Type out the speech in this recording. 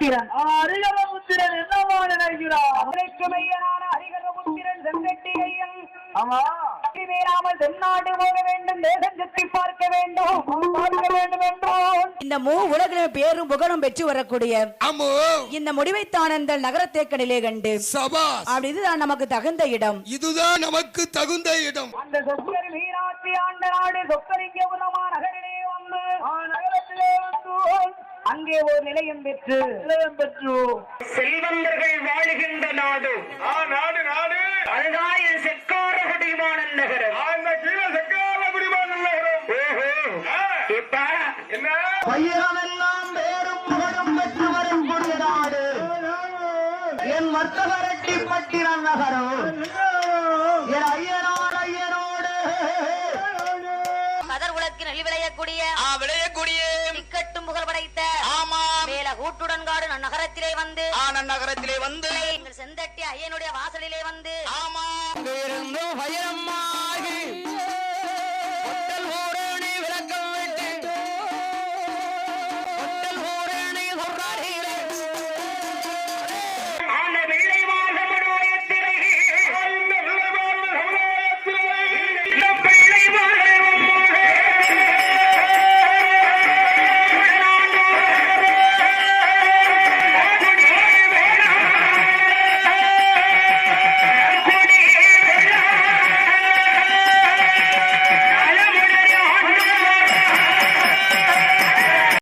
புத்திரன் ஹரிகர புத்திரன் என்னமா நினைக்கிறான்? மையனான ஹரிகர புத்திரன் செங்கட்டிகையன். ஆமா, வேறாமல் தென்னாடு போக வேண்டும், தேசம் சுற்றி பார்க்க வேண்டும், பார்க்க வேண்டும் என்றோம். இந்த உலகில பேரும் புகழும் பெற்று வரக்கூடிய இந்த முடிவைத்தானந்தல் நகரத்தேக்கடிலே கண்டு அப்படி இதுதான் நமக்கு தகுந்த இடம், இதுதான் நமக்கு தகுந்த இடம். அந்த சொக்கர் மீனாட்சி ஆண்ட நாடு சொக்கரிங்க உலமா நகரிலே வந்து நகரத்திலே வந்து அங்கே ஒரு நிலையம் பெற்று செல்வந்தர்கள் வாழுகின்ற நாடு. நாடு நாடு அதுதான் செக்கார குடிமான நகரம். செக்கார குடிமான நகரம். இப்ப என்ன பையனெல்லாம் வேறும் புகழும் பெற்று வரக்கூடிய நாடு என் வர்த்தகரட்டி பட்டினம் நகரம். என் ஐயனோடு ஐயனோடு கதர் உலகின் விளையக்கூடிய திக்கட்டும் புகழ் படைத்த மேல கூட்டுடன் காடு நகரத்திலே வந்து எங்கள் செந்தட்டி ஐயனுடைய வாசலிலே வந்து பயணமாகி